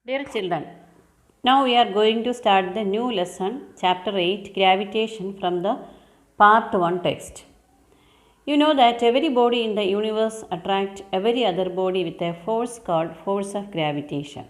Dear children, now we are going to start the new lesson, chapter 8, Gravitation, from the part 1 text. You know that every body in the universe attracts every other body with a force called force of gravitation.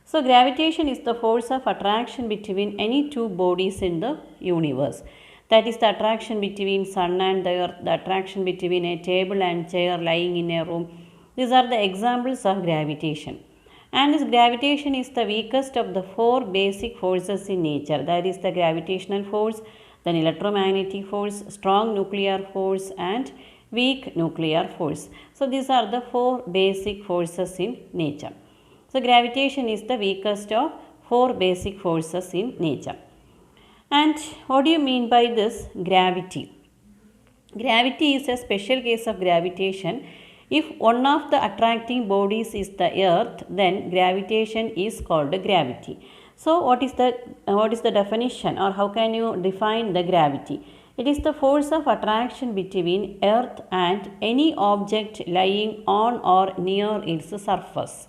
So, gravitation is the force of attraction between any two bodies in the universe. That is the attraction between sun and the earth, the attraction between a table and chair lying in a room. These are the examples of gravitation. And this gravitation is the weakest of the four basic forces in nature. That is the gravitational force, then electromagnetic force, strong nuclear force, and weak nuclear force. So, these are the four basic forces in nature. So, gravitation is the weakest of four basic forces in nature. And what do you mean by this? Gravity. Gravity is a special case of gravitation. If one of the attracting bodies is the earth, then gravitation is called gravity. So, what is the definition, or how can you define the gravity? It is the force of attraction between earth and any object lying on or near its surface.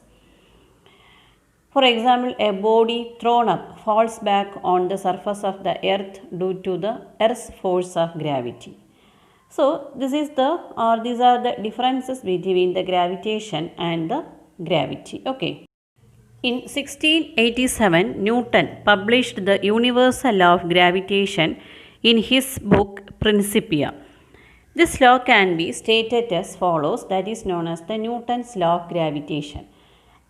For example, a body thrown up falls back on the surface of the earth due to the earth's force of gravity. So, these are the differences between the gravitation and the gravity. Okay. In 1687, Newton published the universal law of gravitation in his book Principia. This law can be stated as follows, that is known as the Newton's law of gravitation.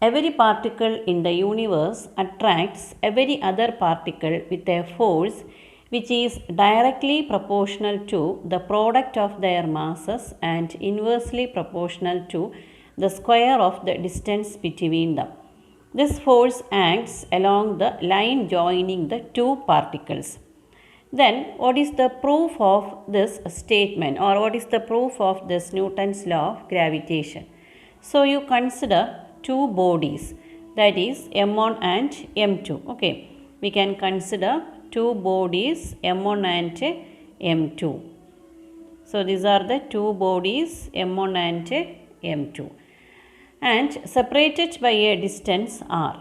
Every particle in the universe attracts every other particle with a force which is directly proportional to the product of their masses and inversely proportional to the square of the distance between them. This force acts along the line joining the two particles. Then, what is the proof of this statement, or what is the proof of this Newton's law of gravitation? So, you consider two bodies, that is M1 and M2. Okay, we can consider two bodies M1 and M2. So, these are the two bodies M1 and M2 and separated by a distance r.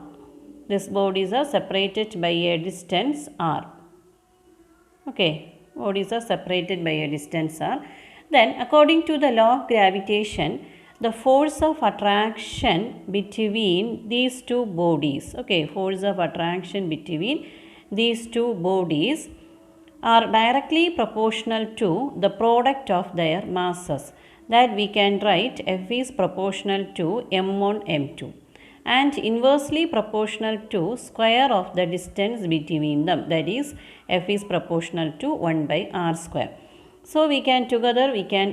These bodies are separated by a distance r. Okay, bodies are separated by a distance r. Then, according to the law of gravitation, the force of attraction between these two bodies, okay, force of attraction between these two bodies are directly proportional to the product of their masses. That we can write F is proportional to M1 M2 and inversely proportional to square of the distance between them, that is F is proportional to 1 by r square. So, we can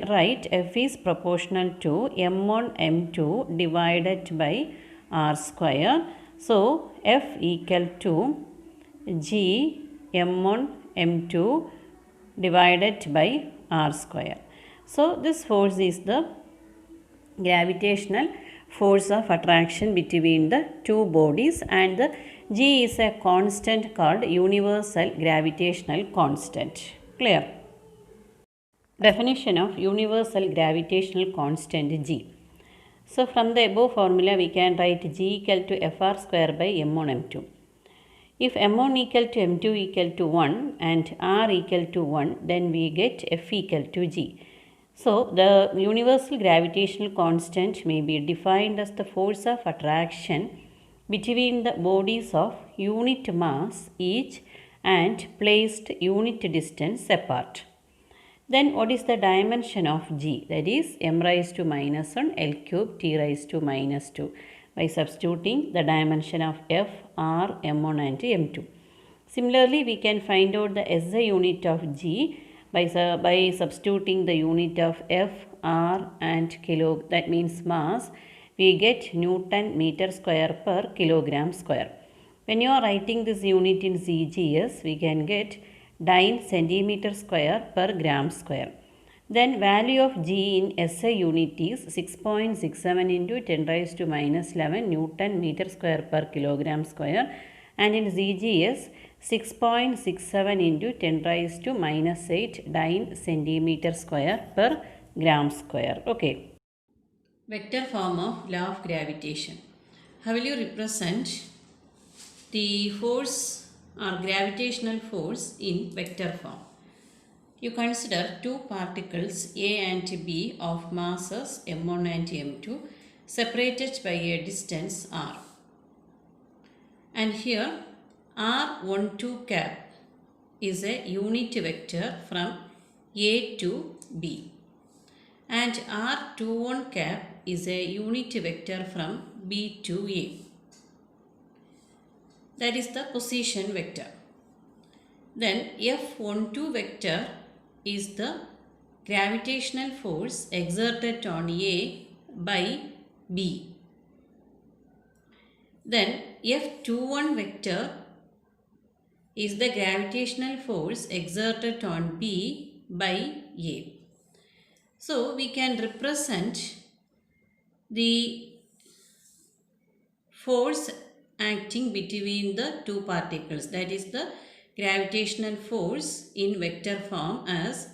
write F is proportional to M1 M2 divided by r square. So, F equal to G M1 M2 divided by r square. So, this force is the gravitational force of attraction between the two bodies, and the G is a constant called universal gravitational constant. Clear? Definition of universal gravitational constant G. So, from the above formula we can write G equal to Fr square by M1 M2. If M1 equal to M2 equal to 1 and R equal to 1, then we get F equal to G. So, the universal gravitational constant may be defined as the force of attraction between the bodies of unit mass each and placed unit distance apart. Then, what is the dimension of G? That is m raised to minus 1 L cube T raised to minus 2 by substituting the dimension of F, R, M1 and M2. Similarly, we can find out the SI unit of G by substituting the unit of F, R and kilo, that means mass. We get Newton meter square per kilogram square. When you are writing this unit in CGS, we can get 9 centimeter square per gram square. Then value of G in SI unit is 6.67 into 10 raised to minus 11 Newton meter square per kilogram square, and in ZGS 6.67 into 10 raised to minus 8 9 centimeter square per gram square. Okay. Vector form of law of gravitation. How will you represent the force or gravitational force in vector form? You consider two particles A and B of masses m1 and m2 separated by a distance r. And here r12 cap is a unit vector from A to B. And r21 cap is a unit vector from B to A. That is the position vector. Then F12 vector is the gravitational force exerted on A by B. Then F21 vector is the gravitational force exerted on B by A. So we can represent the force acting between the two particles, that is the gravitational force in vector form, as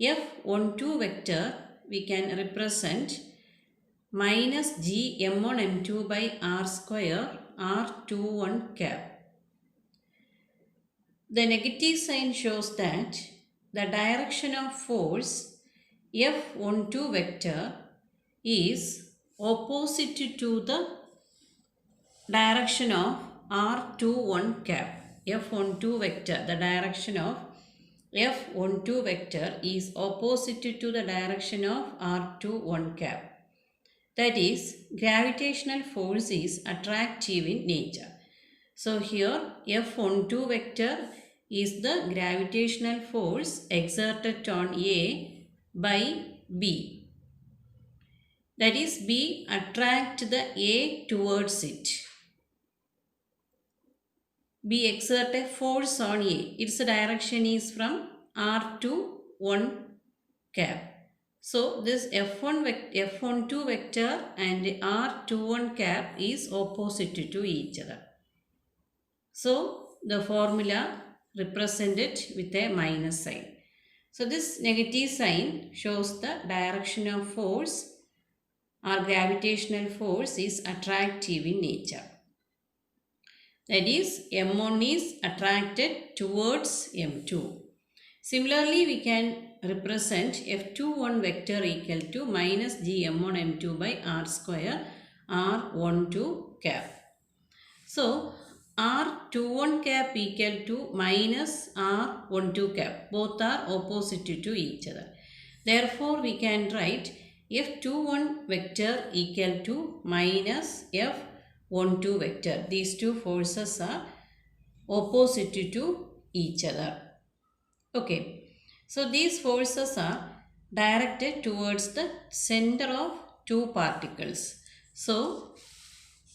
F12 vector we can represent minus g m1 m2 by r square r21 cap. The negative sign shows that the direction of force F12 vector is opposite to the direction of r21 cap. F12 vector, the direction of F12 vector is opposite to the direction of r21 cap. That is, gravitational force is attractive in nature. So here F12 vector is the gravitational force exerted on A by B. That is, B attract the A towards it. B exert a force on A. Its direction is from R to 1 cap. So this F12 vector and R21 cap is opposite to each other. So the formula represented with a minus sign. So this negative sign shows the direction of force or gravitational force is attractive in nature. That is, M1 is attracted towards M2. Similarly, we can represent F21 vector equal to minus gm1 m2 by r square r12 cap. So, r21 cap equal to minus r12 cap. Both are opposite to each other. Therefore, we can write F21 vector equal to minus F12 vector. These two forces are opposite to each other. Okay. So these forces are directed towards the center of two particles. So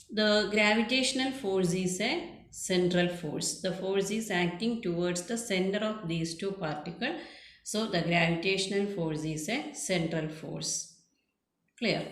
the gravitational force is a central force. The force is acting towards the center of these two particles. So the gravitational force is a central force. Clear?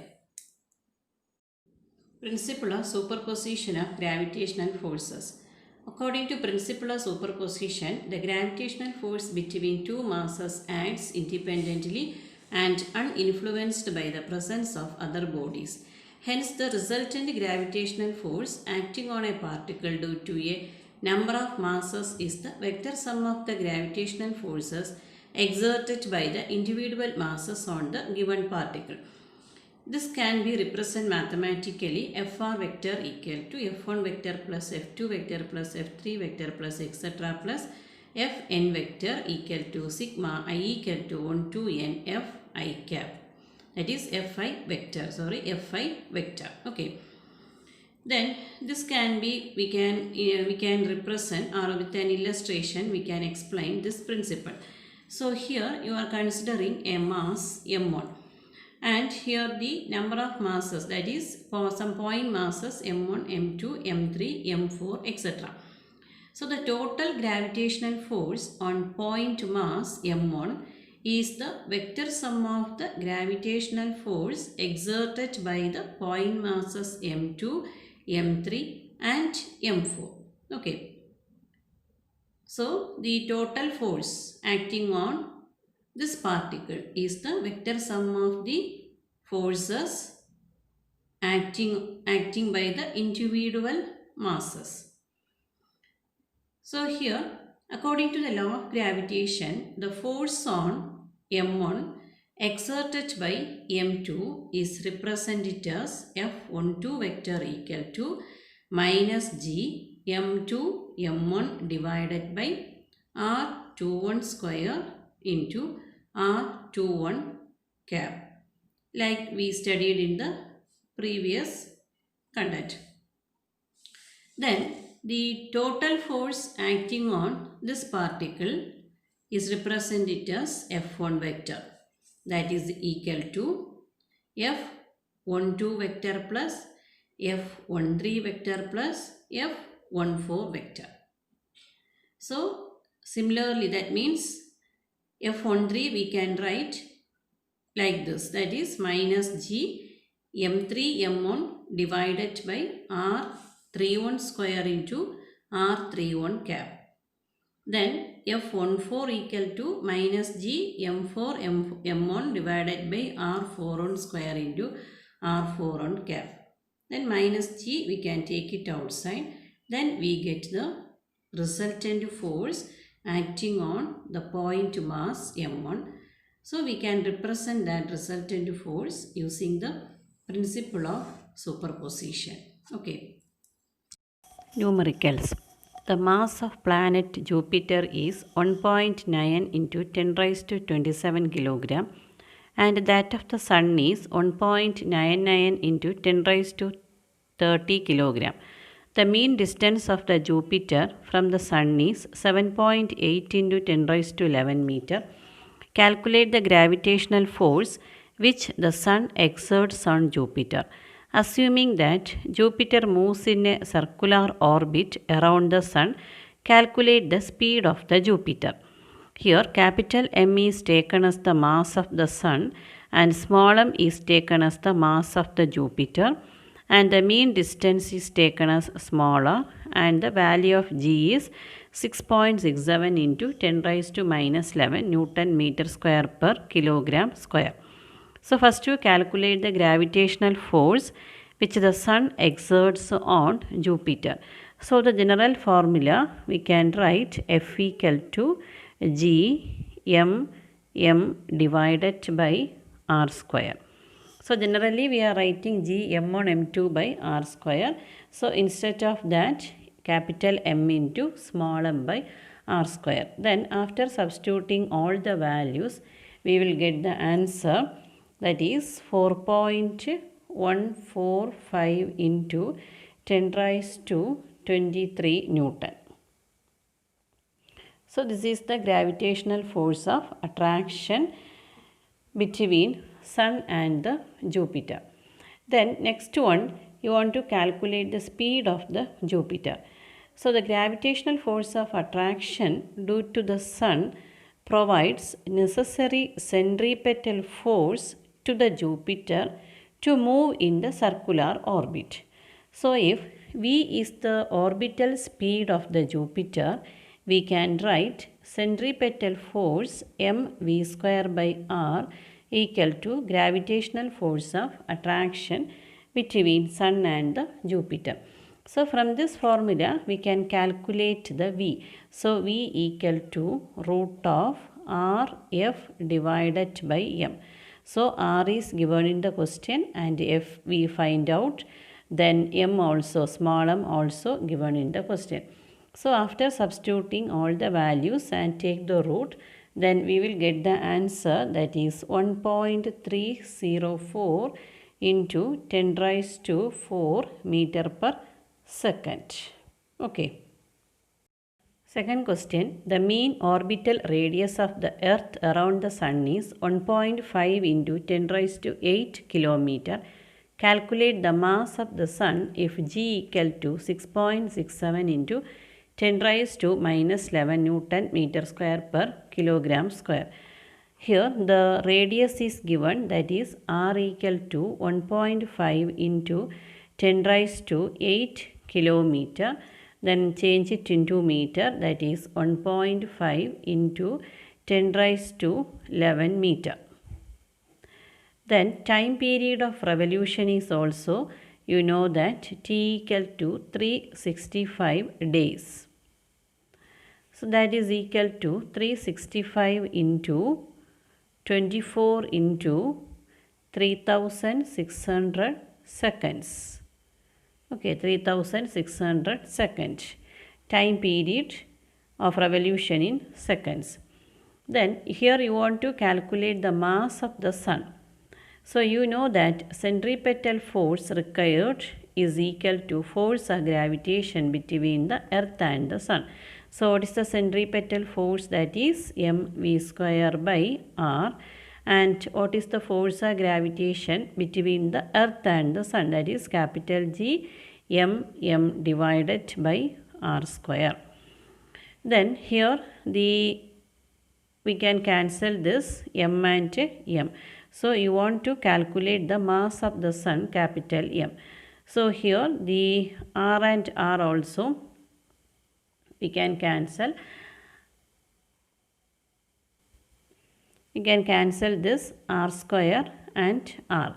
Principle of superposition of gravitational forces. According to principle of superposition, the gravitational force between two masses acts independently and uninfluenced by the presence of other bodies. Hence, the resultant gravitational force acting on a particle due to a number of masses is the vector sum of the gravitational forces exerted by the individual masses on the given particle. This can be represented mathematically Fr vector equal to F1 vector plus F2 vector plus F3 vector plus etc. plus Fn vector equal to sigma I equal to 1 to n Fi cap. That is Fi vector. Okay. Then this can be, we can represent, or with an illustration we can explain this principle. So here you are considering a mass m1. And here the number of masses, that is for some point masses m1, m2, m3, m4, etc. So the total gravitational force on point mass m1 is the vector sum of the gravitational force exerted by the point masses m2, m3 and m4. Okay. So the total force acting on this particle is the vector sum of the forces acting by the individual masses. So here, according to the law of gravitation, the force on M1 exerted by M2 is represented as F12 vector equal to minus G M2 M1 divided by R21 square into R21 cap, like we studied in the previous content. Then the total force acting on this particle is represented as F1 vector, that is equal to F12 vector plus F13 vector plus F14 vector. So similarly, that means F13 we can write like this, that is minus G M3 M1 divided by R31 square into R31 cap. Then F14 equal to minus G M4 M1 divided by R41 square into R41 cap. Then minus G we can take it outside. Then we get the resultant force acting on the point mass M1. So we can represent that resultant force using the principle of superposition. Okay. Numericals. The mass of planet Jupiter is 1.9 into 10 raised to 27 kilogram, and that of the Sun is 1.99 into 10 raised to 30 kilogram. The mean distance of the Jupiter from the Sun is 7.8 into 10 raised to 11 meter. Calculate the gravitational force which the Sun exerts on Jupiter. Assuming that Jupiter moves in a circular orbit around the Sun, calculate the speed of the Jupiter. Here, capital M is taken as the mass of the Sun and small m is taken as the mass of the Jupiter, and the mean distance is taken as smaller, and the value of G is 6.67 into 10 raised to minus 11 Newton meter square per kilogram square. So first you calculate the gravitational force which the Sun exerts on Jupiter. So the general formula we can write F equal to G M divided by R square. So generally we are writing G M1 M2 by R square. So instead of that, capital M into small m by R square. Then after substituting all the values, we will get the answer, that is 4.145 into 10 raised to 23 Newton. So this is the gravitational force of attraction between Sun and the Jupiter. Then next one, you want to calculate the speed of the Jupiter. So the gravitational force of attraction due to the Sun provides necessary centripetal force to the Jupiter to move in the circular orbit. So if v is the orbital speed of the Jupiter, we can write centripetal force mv square by r equal to gravitational force of attraction between Sun and the Jupiter. So from this formula we can calculate the v. So v equal to root of rf divided by m. So r is given in the question and f we find out, then m also, small m also given in the question. So after substituting all the values and take the root, then we will get the answer, that is 1.304 into 10 raised to 4 meter per second. Okay. Second question, the mean orbital radius of the Earth around the Sun is 1.5 into 10 raised to 8 kilometer. Calculate the mass of the Sun if G equal to 6.67 into 10 raised to minus 11 Newton meter square per kilogram square. Here the radius is given, that is r equal to 1.5 into 10 raised to 8 kilometer. Then change it into meter, that is 1.5 into 10 raised to 11 meter. Then time period of revolution is also, you know that T equal to 365 days. So that is equal to 365 into 24 into 3600 seconds. Okay, 3600 seconds. Time period of revolution in seconds. Then here you want to calculate the mass of the sun. So you know that centripetal force required is equal to force of gravitation between the earth and the sun. So what is the centripetal force? That is mv square by r. And what is the force of gravitation between the earth and the sun? That is capital G m divided by r square. Then here we can cancel this m and m. So you want to calculate the mass of the sun, capital M. So here the r and r also we can cancel. We can cancel this r square and r.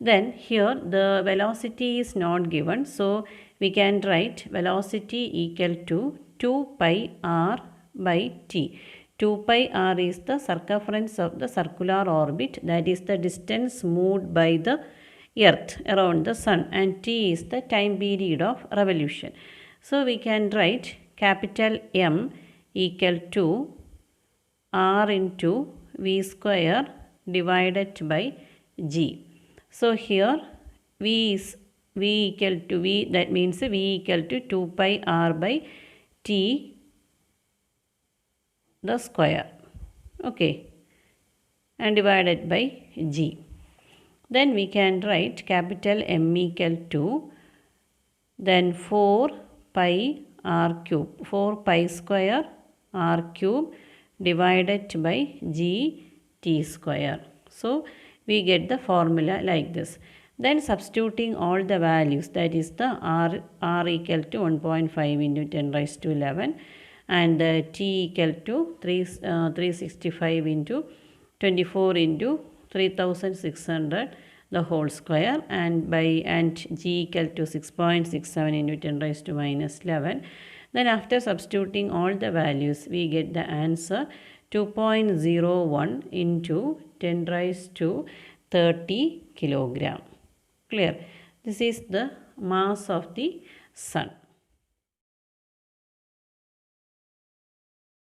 Then here the velocity is not given. So we can write velocity equal to 2 pi r by t. 2 pi r is the circumference of the circular orbit, that is the distance moved by the earth around the sun, and t is the time period of revolution. So we can write capital M equal to r into v square divided by g. So here v is v equal to v, that means v equal to 2 pi r by t the square, okay, and divided by g. Then we can write capital M equal to then 4 pi r cube, 4 pi square r cube divided by g t square. So we get the formula like this. Then substituting all the values, that is the r equal to 1.5 into 10 raised to 11 and t equal to 365 into 24 into 3600 the whole square, and g equal to 6.67 into 10 raised to minus 11. Then after substituting all the values, we get the answer 2.01 into 10 raised to 30 kilogram. Clear? This is the mass of the sun.